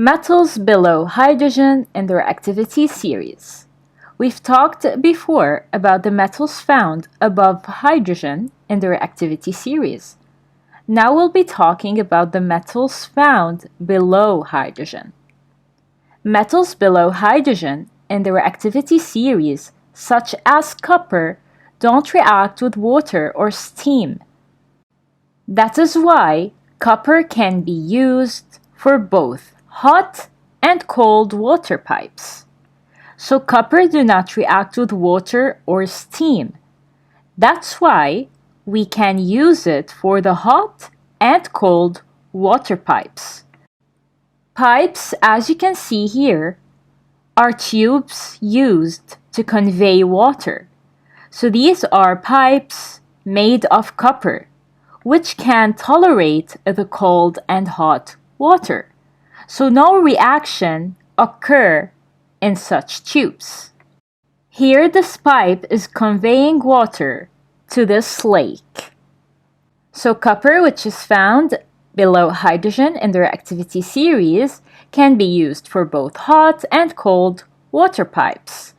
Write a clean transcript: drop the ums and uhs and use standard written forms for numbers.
Metals below hydrogen in the reactivity series. We've talked before about the metals found above hydrogen in the reactivity series. Now we'll be talking about the metals found below hydrogen. Metals below hydrogen in the reactivity series, such as copper, don't react with water or steam. That is why copper can be used for both hot and cold water pipes. So copper do not react with water or steam. That's why we can use it for the hot and cold water pipes. Pipes, as you can see here, are tubes used to convey water. So these are pipes made of copper, which can tolerate the cold and hot water. So no reaction occur in such tubes. Here this pipe is conveying water to this lake. So copper, which is found below hydrogen in the reactivity series, can be used for both hot and cold water pipes.